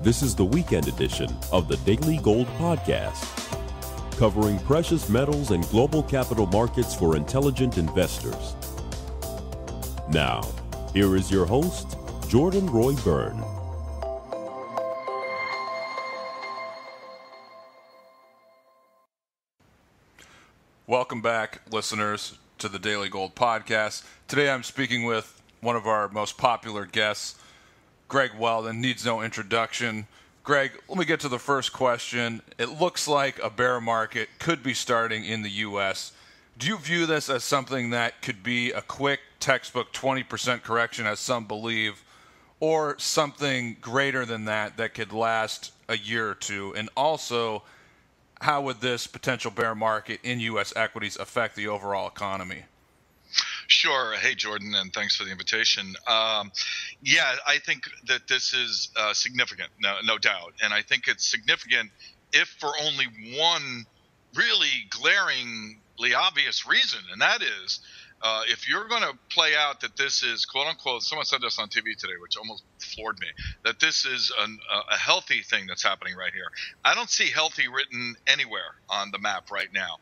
This is the weekend edition of the Daily Gold Podcast, covering precious metals and global capital markets for intelligent investors. Now, here is your host, Jordan Roy Byrne. Welcome back, listeners, to the Daily Gold Podcast. Today I'm speaking with one of our most popular guests, Greg Weldon. Needs no introduction. Greg, let me get to the first question. It looks like a bear market could be starting in the U.S. Do you view this as something that could be a quick textbook 20% correction, as some believe, or something greater than that that could last a year or two? And also, how would this potential bear market in U.S. equities affect the overall economy? Sure. Hey, Jordan, and thanks for the invitation. Yeah, I think that this is significant, no doubt. And I think it's significant if for only one really glaringly obvious reason, and that is if you're going to play out that this is, quote unquote, someone said this on TV today, which almost floored me, that this is a healthy thing that's happening right here. I don't see healthy written anywhere on the map right now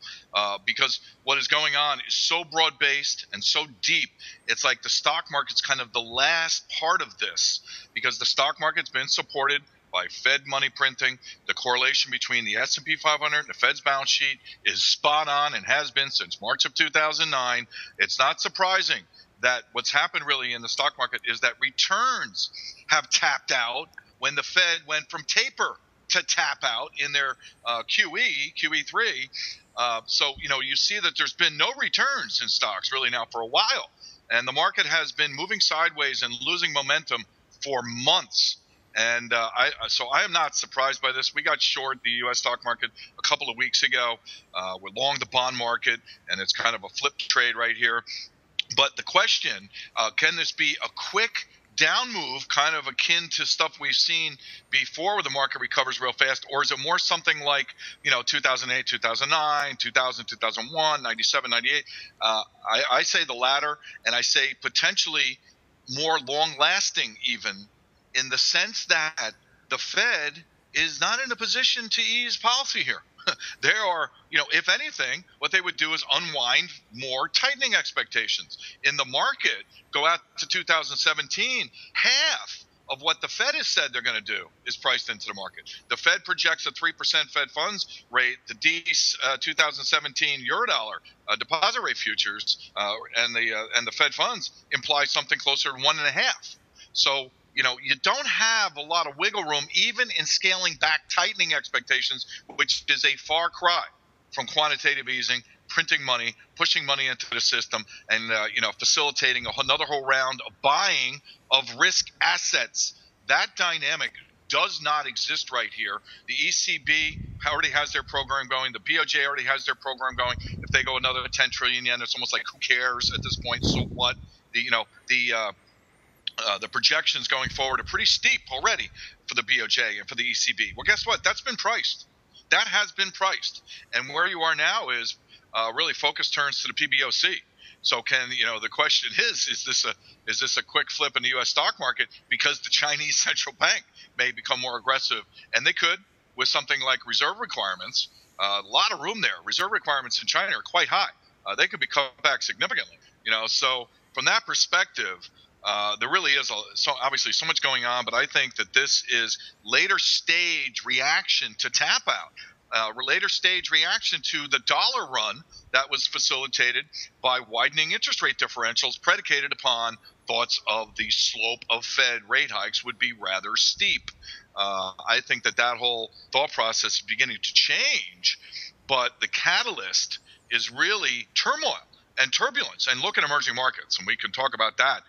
because what is going on is so broad-based and so deep. It's like the stock market's kind of the last part of this, because the stock market's been supported by Fed money printing. The correlation between the S&P 500 and the Fed's balance sheet is spot on and has been since March of 2009. It's not surprising that what's happened really in the stock market is that returns have tapped out when the Fed went from taper to tap out in their QE3. So, you see that there's been no returns in stocks really now for a while. And the market has been moving sideways and losing momentum for months. And so I am not surprised by this. We got short the U.S. stock market a couple of weeks ago. We're long the bond market, and it's kind of a flip trade right here. But the question, can this be a quick down move, kind of akin to stuff we've seen before where the market recovers real fast? Or is it more something like, 2008, 2009, 2000, 2001, 97, 98? I say the latter, and I say potentially more long-lasting even, in the sense that the Fed is not in a position to ease policy here. There are, if anything, what they would do is unwind more tightening expectations. In the market, go out to 2017, half of what the Fed has said they're going to do is priced into the market. The Fed projects a 3% Fed funds rate. The 2017 Eurodollar deposit rate futures and the Fed funds imply something closer to 1.5. So, you don't have a lot of wiggle room, even in scaling back tightening expectations, which is a far cry from quantitative easing, printing money, pushing money into the system, and facilitating another whole round of buying of risk assets. That dynamic does not exist right here. The ECB already has their program going. The BOJ already has their program going. If they go another 10 trillion yen, it's almost like, who cares at this point? So what? The projections going forward are pretty steep already for the BOJ and for the ECB. Well, guess what? That's been priced. That has been priced. And where you are now is really focus turns to the PBOC. So the question is this a quick flip in the U.S. stock market because the Chinese central bank may become more aggressive? And they could with something like reserve requirements. A lot of room there. Reserve requirements in China are quite high. They could be cut back significantly. So from that perspective, there really is obviously so much going on, but I think that this is later stage reaction to tap out, later stage reaction to the dollar run that was facilitated by widening interest rate differentials predicated upon thoughts of the slope of Fed rate hikes would be rather steep. I think that whole thought process is beginning to change, but the catalyst is really turmoil and turbulence. And look at emerging markets, and we can talk about that,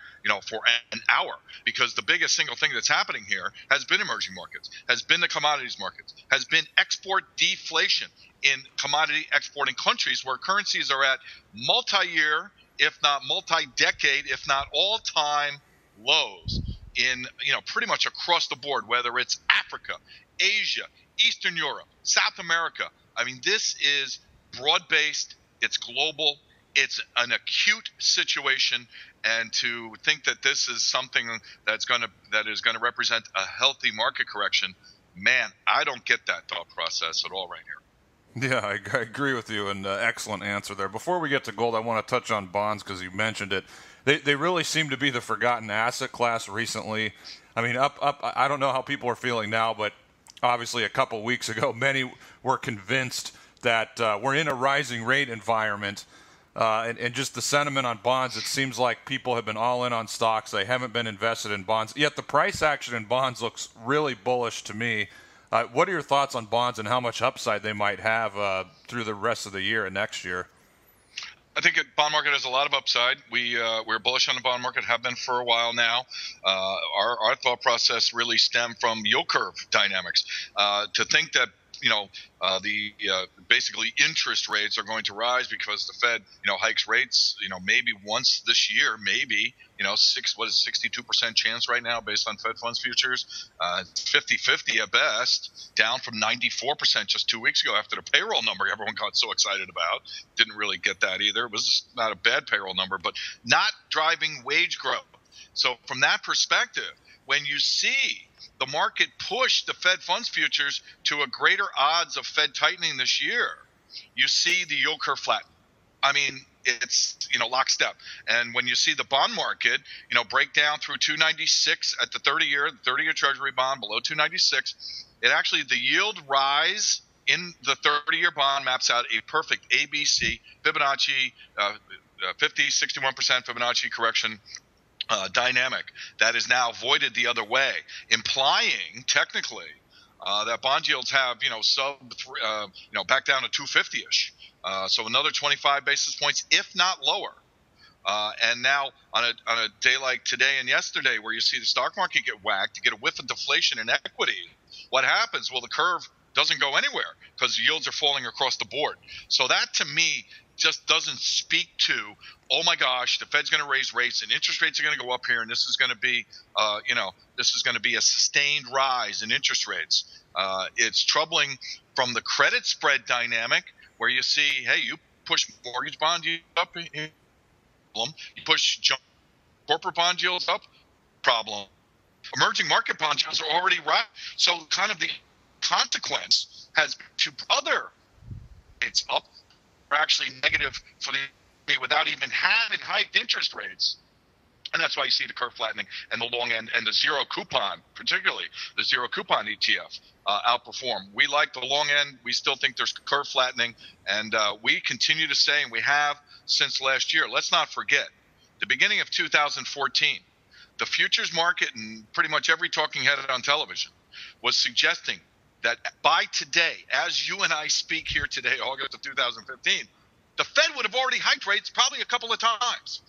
for an hour, because the biggest single thing that's happening here has been emerging markets, has been the commodities markets, has been export deflation in commodity exporting countries where currencies are at multi-year, if not multi-decade, if not all-time lows in, pretty much across the board, whether it's Africa, Asia, Eastern Europe, South America. I mean, this is broad-based, it's global, it's an acute situation, and to think that this is something that is going to represent a healthy market correction, man, I don't get that thought process at all right here. Yeah, I agree with you, and excellent answer there. Before we get to gold, I want to touch on bonds because you mentioned it. They really seem to be the forgotten asset class recently. I mean, up. I don't know how people are feeling now, but obviously a couple weeks ago, many were convinced that we're in a rising rate environment. And just the sentiment on bonds, it seems like people have been all in on stocks. They haven't been invested in bonds. Yet the price action in bonds looks really bullish to me. What are your thoughts on bonds and how much upside they might have through the rest of the year and next year? I think the bond market has a lot of upside. We're bullish on the bond market, have been for a while now. Our thought process really stemmed from yield curve dynamics. To think that basically interest rates are going to rise because the Fed, hikes rates, maybe once this year, maybe, 62% chance right now based on Fed funds futures, 50-50 at best, down from 94% just 2 weeks ago after the payroll number everyone got so excited about. Didn't really get that either. It was not a bad payroll number, but not driving wage growth. So from that perspective, when you see the market push the Fed funds futures to a greater odds of Fed tightening this year, you see the yield curve flatten. I mean, it's, lockstep. And when you see the bond market, break down through 296 at the 30-year Treasury bond below 296, it actually, the yield rise in the 30-year bond maps out a perfect ABC, Fibonacci, 61% Fibonacci correction dynamic that is now voided the other way, implying technically that bond yields have back down to 250-ish, so another 25 basis points, if not lower. And now on a day like today and yesterday, where you see the stock market get whacked, you get a whiff of deflation in equity. What happens? Well, the curve doesn't go anywhere because yields are falling across the board. So that to me just doesn't speak to, oh my gosh, the Fed's going to raise rates and interest rates are going to go up here, and this is going to be, a sustained rise in interest rates. It's troubling from the credit spread dynamic, where you see, hey, you push mortgage bond yields up, problem. You push corporate bond yields up, problem. Emerging market bond yields are already right. So kind of the consequence has been to other rates up are actually negative for the without even having hiked interest rates. And that's why you see the curve flattening and the long end and the zero coupon, particularly the zero coupon ETF, outperform. We like the long end. We still think there's curve flattening. And we continue to say, and we have since last year, let's not forget, the beginning of 2014, the futures market and pretty much every talking head on television was suggesting that by today, as you and I speak here today, August of 2015, the Fed would have already hiked rates probably a couple of times.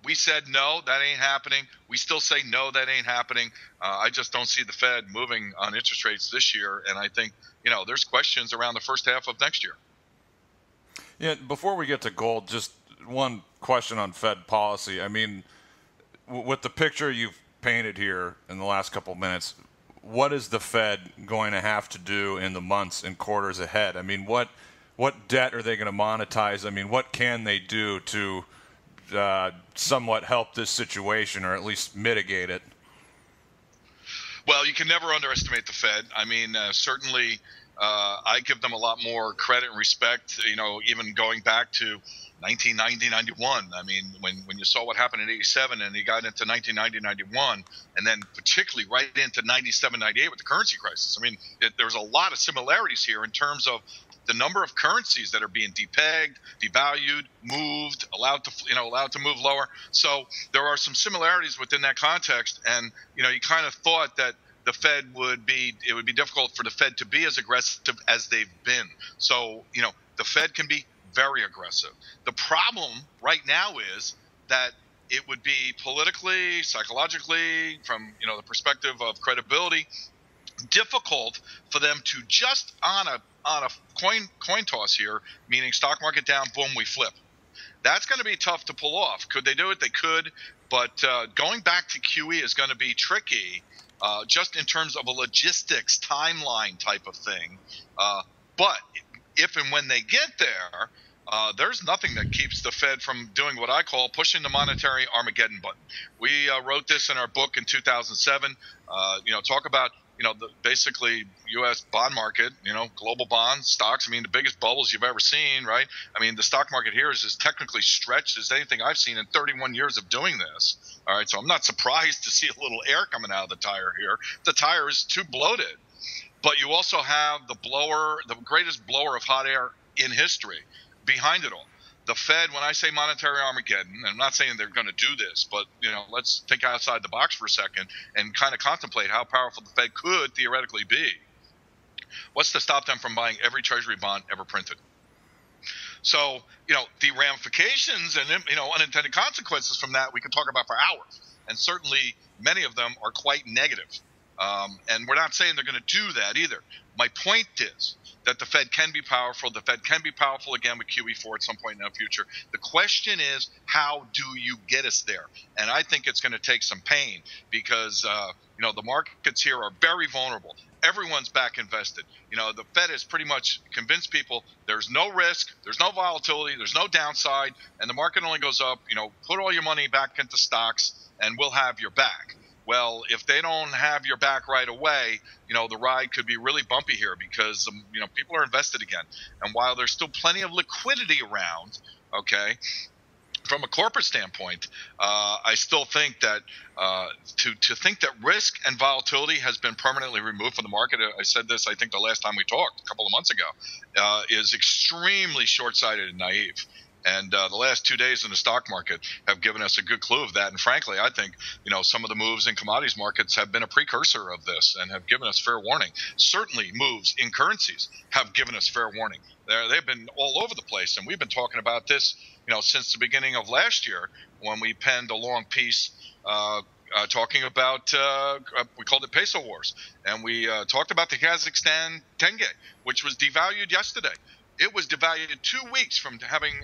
We said, no, that ain't happening. We still say, no, that ain't happening. I just don't see the Fed moving on interest rates this year. And I think, there's questions around the first half of next year. Yeah, before we get to gold, just one question on Fed policy. I mean, with the picture you've painted here in the last couple of minutes, what is the Fed going to have to do in the months and quarters ahead? I mean, what debt are they going to monetize? I mean, what can they do to somewhat help this situation, or at least mitigate it? Well, you can never underestimate the Fed. I mean, certainly I give them a lot more credit and respect, even going back to 1990, 91. I mean, when you saw what happened in 87 and you got into 1990, 91, and then particularly right into 97, 98 with the currency crisis. I mean, there's a lot of similarities here in terms of the number of currencies that are being depegged, devalued, moved, allowed to move lower. So there are some similarities within that context. And, you kind of thought that the Fed it would be difficult for the Fed to be as aggressive as they've been. So, the Fed can be very aggressive. The problem right now is that it would be politically, psychologically, from, the perspective of credibility, difficult for them to just on a coin toss here, meaning stock market down, boom, we flip. That's going to be tough to pull off. Could they do it? They could, but going back to QE is going to be tricky, just in terms of a logistics timeline type of thing. But if and when they get there, there's nothing that keeps the Fed from doing what I call pushing the monetary Armageddon button. We wrote this in our book in 2007. Talk about basically U.S. bond market, global bonds, stocks. I mean, the biggest bubbles you've ever seen, right? I mean, the stock market here is as technically stretched as anything I've seen in 31 years of doing this. All right, so I'm not surprised to see a little air coming out of the tire here. The tire is too bloated. But you also have the greatest blower of hot air in history behind it all. The Fed, when I say monetary Armageddon, and I'm not saying they're going to do this, but let's think outside the box for a second and kind of contemplate how powerful the Fed could theoretically be. What's to stop them from buying every Treasury bond ever printed? So, the ramifications and unintended consequences from that we can talk about for hours, and certainly many of them are quite negative. And we're not saying they're going to do that either. My point is that the Fed can be powerful. The Fed can be powerful again with QE4 at some point in the future. The question is, how do you get us there? And I think it's going to take some pain because, the markets here are very vulnerable. Everyone's back invested. The Fed has pretty much convinced people there's no risk, there's no volatility, there's no downside, and the market only goes up. Put all your money back into stocks and we'll have your back. Well, if they don't have your back right away, the ride could be really bumpy here because, people are invested again. And while there's still plenty of liquidity around, okay, from a corporate standpoint, I still think that to think that risk and volatility has been permanently removed from the market, I said this, I think, the last time we talked a couple of months ago, is extremely short-sighted and naive. And the last 2 days in the stock market have given us a good clue of that. And frankly, I think, some of the moves in commodities markets have been a precursor of this and have given us fair warning. Certainly moves in currencies have given us fair warning. They've been all over the place. And we've been talking about this, since the beginning of last year when we penned a long piece talking about, we called it Peso Wars. And we talked about the Kazakhstan tenge, which was devalued yesterday. It was devalued 2 weeks from having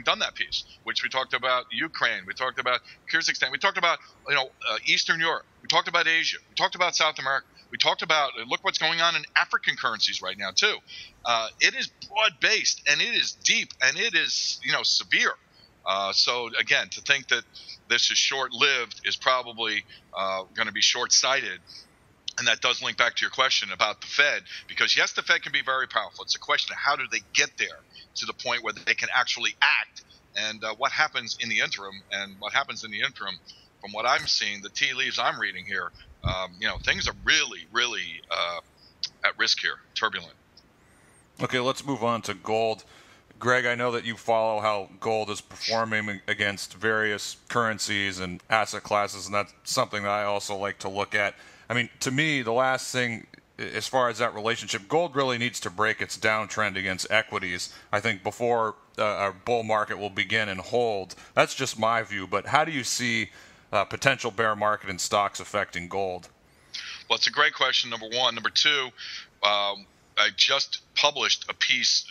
done that piece, which we talked about Ukraine, we talked about Kyrgyzstan, we talked about Eastern Europe, we talked about Asia, we talked about South America, we talked about look what's going on in African currencies right now too. It is broad based and it is deep and it is severe. So again, to think that this is short lived is probably going to be short sighted. And that does link back to your question about the Fed, because yes, the Fed can be very powerful. It's a question of how do they get there to the point where they can actually act, and what happens in the interim. And what happens in the interim, from what I'm seeing, the tea leaves I'm reading here, things are really, really at risk here, turbulent. Okay, let's move on to gold. Greg, I know that you follow how gold is performing against various currencies and asset classes, and that's something that I also like to look at. I mean, to me, the last thing, as far as that relationship, gold really needs to break its downtrend against equities, I think, before a bull market will begin and hold. That's just my view, but how do you see potential bear market in stocks affecting gold? Well, it's a great question, number one. Number two, I just published a piece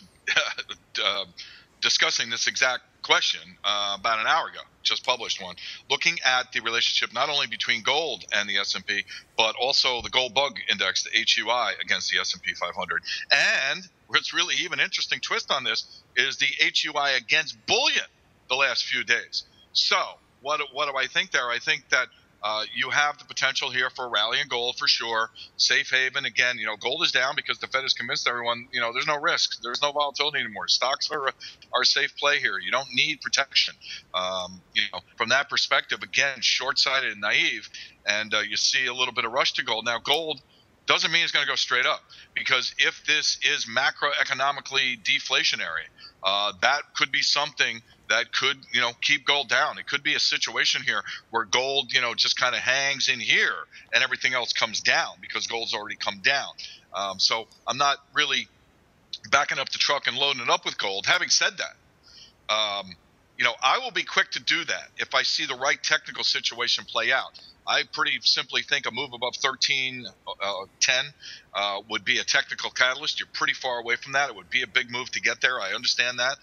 discussing this exact question about an hour ago. Just published one looking at the relationship not only between gold and the S&P, but also the gold bug index, the HUI, against the S&P 500. And what's really even interesting twist on this is the HUI against bullion the last few days. So what do I think there? I think that you have the potential here for a rally in gold for sure. Safe haven again. Gold is down because the Fed has convinced everyone. There's no risk. There's no volatility anymore. Stocks are a safe play here. You don't need protection. From that perspective, again, short-sighted and naive. And you see a little bit of rush to gold. Now, gold doesn't mean it's going to go straight up, because if this is macroeconomically deflationary, that could be something that could, keep gold down. It could be a situation here where gold, just kind of hangs in here and everything else comes down because gold's already come down. So I'm not really backing up the truck and loading it up with gold. Having said that, I will be quick to do that if I see the right technical situation play out. I pretty simply think a move above 1310 would be a technical catalyst. You're pretty far away from that. It would be a big move to get there. I understand that.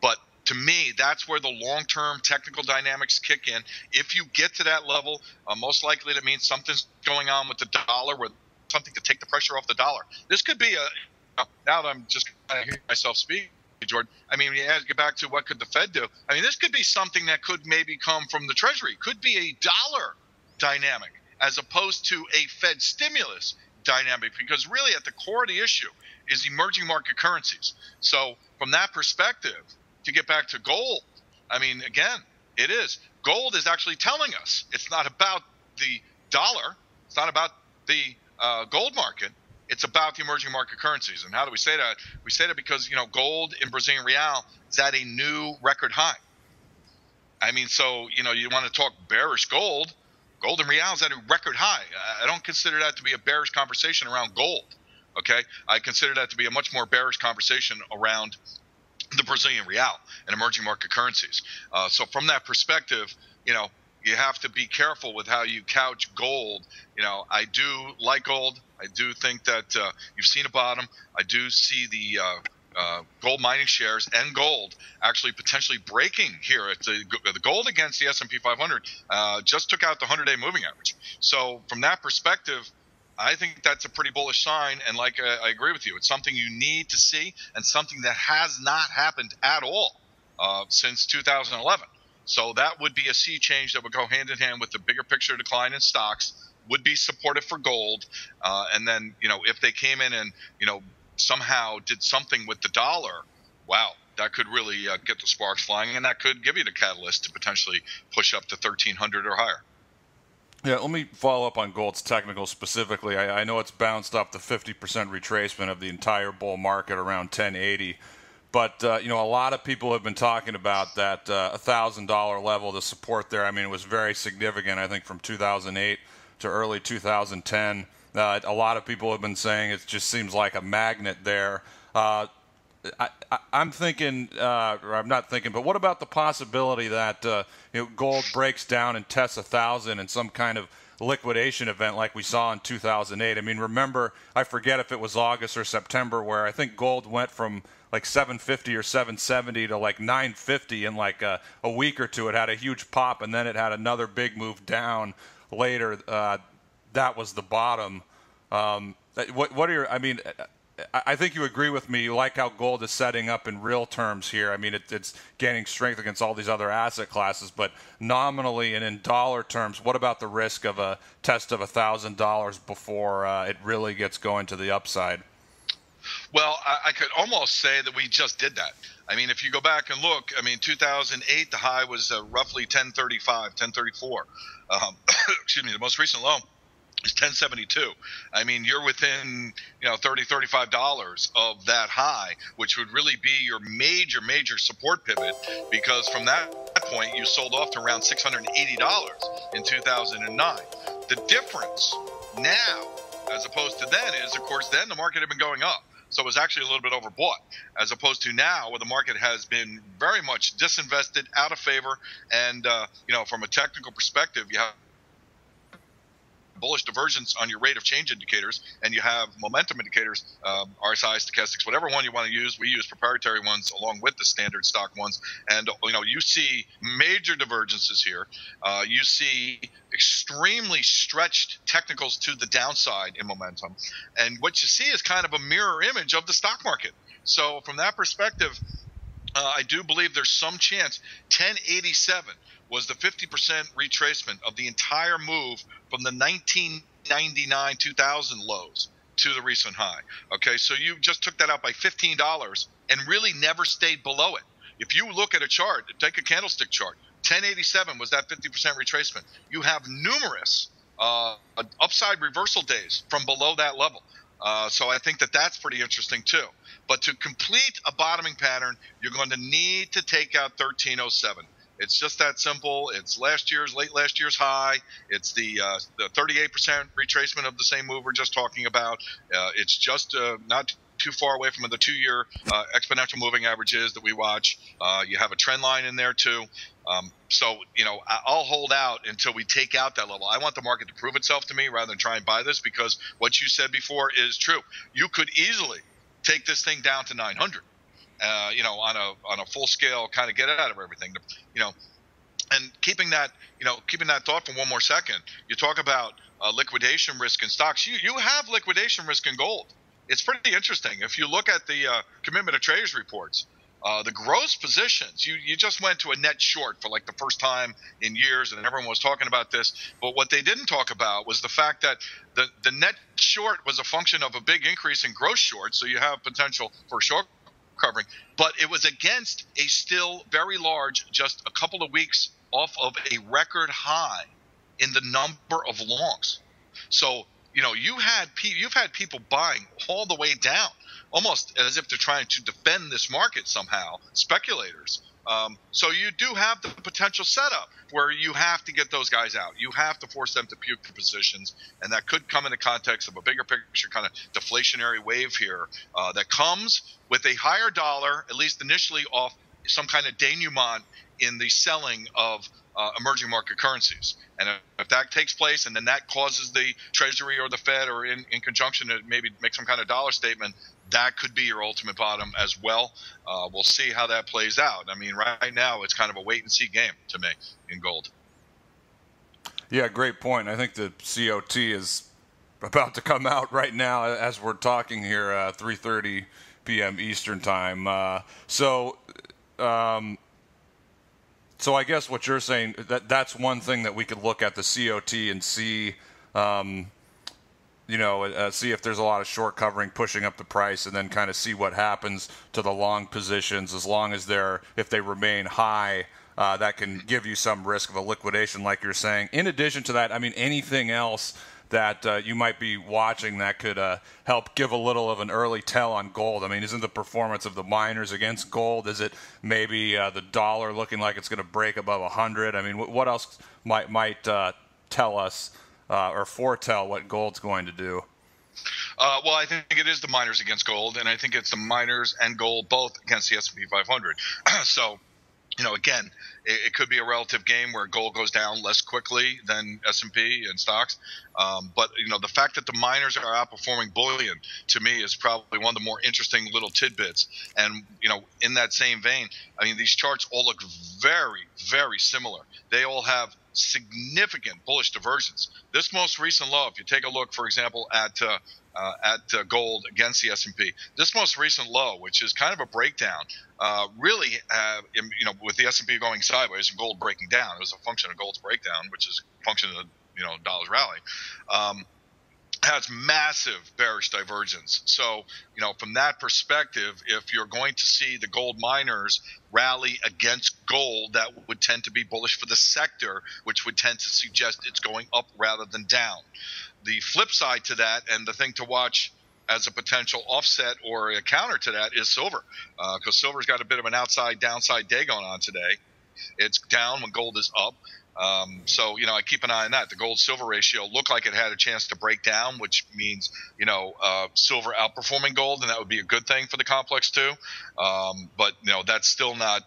But to me, that's where the long-term technical dynamics kick in. If you get to that level, most likely that means something's going on with the dollar, where something to take the pressure off the dollar. This could be now that I'm just kind of hearing myself speak, Jordan. I mean, you get back to what could the Fed do? I mean, this could be something that could maybe come from the Treasury. Could be a dollar dynamic as opposed to a Fed stimulus dynamic, because really at the core of the issue is emerging market currencies. So from that perspective, to get back to gold, I mean, again, it is. Gold is actually telling us it's not about the dollar. It's not about the gold market. It's about the emerging market currencies. And how do we say that? We say that because, gold in Brazilian real is at a new record high. I mean, so, you want to talk bearish gold. Gold in real is at a record high. I don't consider that to be a bearish conversation around gold. Okay? I consider that to be a much more bearish conversation around the Brazilian real and emerging market currencies. So from that perspective, you have to be careful with how you couch gold. I do like gold. I do think that you've seen a bottom. I do see the gold mining shares and gold actually potentially breaking here. At the gold against the S&P 500 just took out the 100-day moving average. So from that perspective, I think that's a pretty bullish sign. And I agree with you. It's something you need to see and something that has not happened at all since 2011. So that would be a sea change that would go hand in hand with the bigger picture decline in stocks, would be supportive for gold. And then, if they came in and, somehow did something with the dollar, wow, that could really get the sparks flying, and that could give you the catalyst to potentially push up to 1,300 or higher. Yeah, let me follow up on gold's technical specifically. I know it's bounced up the 50% retracement of the entire bull market around 1080. But, a lot of people have been talking about that $1,000 level, the support there. I mean, it was very significant, I think, from 2008 to early 2010. A lot of people have been saying it just seems like a magnet there. I'm thinking, or I'm not thinking, but what about the possibility that gold breaks down and tests 1,000 in some kind of liquidation event like we saw in 2008? I mean, remember, I forget if it was August or September, where I think gold went from like 750 or 770 to like 950 in like a week or two. It had a huge pop, and then it had another big move down later. That was the bottom. What are your? I mean, I think you agree with me. You like how gold is setting up in real terms here. I mean, it's gaining strength against all these other asset classes, but nominally and in dollar terms, what about the risk of a test of $1,000 before it really gets going to the upside? Well, I could almost say that we just did that. I mean, if you go back and look, 2008, the high was roughly 1035, 1034. Excuse me, the most recent low is 1072. I mean, you're within, $30, $35 of that high, which would really be your major support pivot, because from that point, you sold off to around $680 in 2009. The difference now, as opposed to then, is, of course, then the market had been going up. So it was actually a little bit overbought, as opposed to now where the market has been very much disinvested, out of favor. And, from a technical perspective, you have bullish divergence on your rate of change indicators, and you have momentum indicators, RSI, stochastics, whatever one you want to use. We use proprietary ones along with the standard stock ones. And, you see major divergences here. You see extremely stretched technicals to the downside in momentum. And what you see is kind of a mirror image of the stock market. So from that perspective, I do believe there's some chance 1087 was the 50% retracement of the entire move from the 1999-2000 lows to the recent high. Okay, so you just took that out by $15 and really never stayed below it. If you look at a chart, take a candlestick chart, 1087 was that 50% retracement. You have numerous upside reversal days from below that level. So I think that that's pretty interesting too. But to complete a bottoming pattern, you're going to need to take out 1307. It's just that simple. It's late last year's high. It's the 38% retracement of the same move we're just talking about. It's just not too far away from the 2-year exponential moving averages that we watch. You have a trend line in there too. So, I'll hold out until we take out that level. I want the market to prove itself to me rather than try and buy this, because what you said before is true. You could easily take this thing down to 900. On a full scale, kind of get it out of everything, and keeping that thought for one more second. You talk about liquidation risk in stocks. You have liquidation risk in gold. It's pretty interesting. If you look at the commitment of traders reports, The gross positions, you just went to a net short for like the first time in years, and everyone was talking about this. But what they didn't talk about was the fact that the net short was a function of a big increase in gross short, so you have potential for short covering. But it was against a still very large, just a couple of weeks off of a record high in the number of longs. So you've had people buying all the way down, almost as if they're trying to defend this market somehow, speculators. So you do have the potential setup where you have to get those guys out. You have to force them to puke their positions, and that could come in the context of a bigger picture kind of deflationary wave here that comes with a higher dollar, at least initially, off some kind of denouement in the selling of emerging market currencies. And if that takes place and then that causes the Treasury or the Fed or in conjunction to maybe make some kind of dollar statement, that could be your ultimate bottom as well. We'll see how that plays out. I mean, right now it's kind of a wait-and-see game to me in gold. Yeah, great point. I think the COT is about to come out right now as we're talking here, 3:30 p.m. Eastern time. So I guess what you're saying, that's one thing that we could look at the COT and see, see if there's a lot of short covering pushing up the price, and then kind of see what happens to the long positions. As long as if they remain high, that can give you some risk of a liquidation, like you're saying. In addition to that, I mean, anything else that you might be watching that could help give a little of an early tell on gold? I mean, isn't the performance of the miners against gold, is it maybe the dollar looking like it's going to break above 100? I mean, what else might tell us or foretell what gold's going to do? Well, I think it is the miners against gold, and I think it's the miners and gold both against the S&P 500. So, again, it could be a relative game where gold goes down less quickly than S&P and stocks. But, the fact that the miners are outperforming bullion, to me, is probably one of the more interesting little tidbits. And, in that same vein, I mean, these charts all look very, very similar. They all have significant bullish divergence. This most recent low, if you take a look, for example, at gold against the S&P, this most recent low, which is kind of a breakdown, really, with the S&P going sideways and gold breaking down, it was a function of gold's breakdown, which is a function of the dollar's rally, has massive bearish divergence. So, from that perspective, if you're going to see the gold miners rally against gold, that would tend to be bullish for the sector, which would tend to suggest it's going up rather than down. The flip side to that, and the thing to watch as a potential offset or a counter to that, is silver, because silver's got a bit of an downside day going on today. It's down when gold is up. So, I keep an eye on that. The gold-silver ratio looked like it had a chance to break down, which means, silver outperforming gold, and that would be a good thing for the complex too. But, that's still not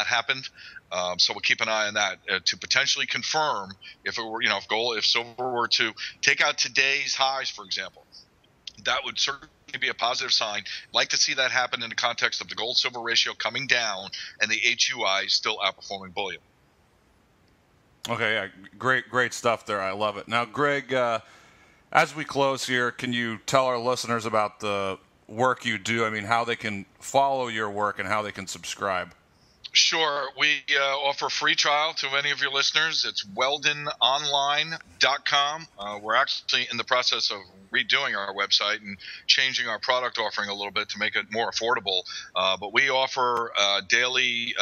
happened. So we'll keep an eye on that to potentially confirm if it were, if silver were to take out today's highs, for example, that would certainly be a positive sign. I'd like to see that happen in the context of the gold-silver ratio coming down and the HUI still outperforming bullion. Okay, yeah, great stuff there. I love it. Now, Greg, as we close here, can you tell our listeners about the work you do? I mean, how they can follow your work and how they can subscribe. Sure. We offer a free trial to any of your listeners. It's weldononline.com. We're actually in the process of redoing our website and changing our product offering a little bit to make it more affordable. But we offer daily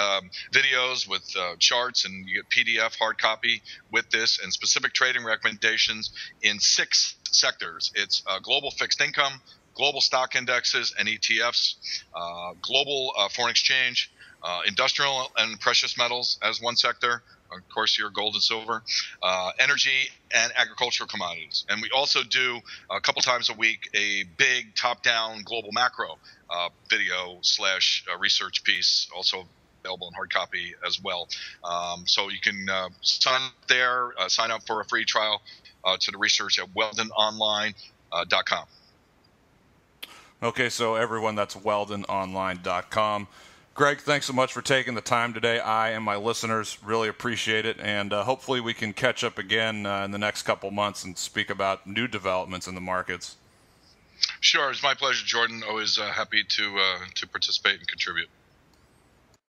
videos with charts, and you get PDF hard copy with this, and specific trading recommendations in 6 sectors. It's global fixed income, global stock indexes and ETFs, global foreign exchange, industrial and precious metals as one sector, of course, your gold and silver, energy and agricultural commodities. And we also do a couple times a week a big top-down global macro video / research piece, also available in hard copy as well. So you can sign up there, sign up for a free trial to the research at weldononline.com. Okay, so everyone, that's weldononline.com. Greg, thanks so much for taking the time today. I and my listeners really appreciate it, and hopefully we can catch up again in the next couple months and speak about new developments in the markets. Sure, it's my pleasure, Jordan. Always happy to participate and contribute.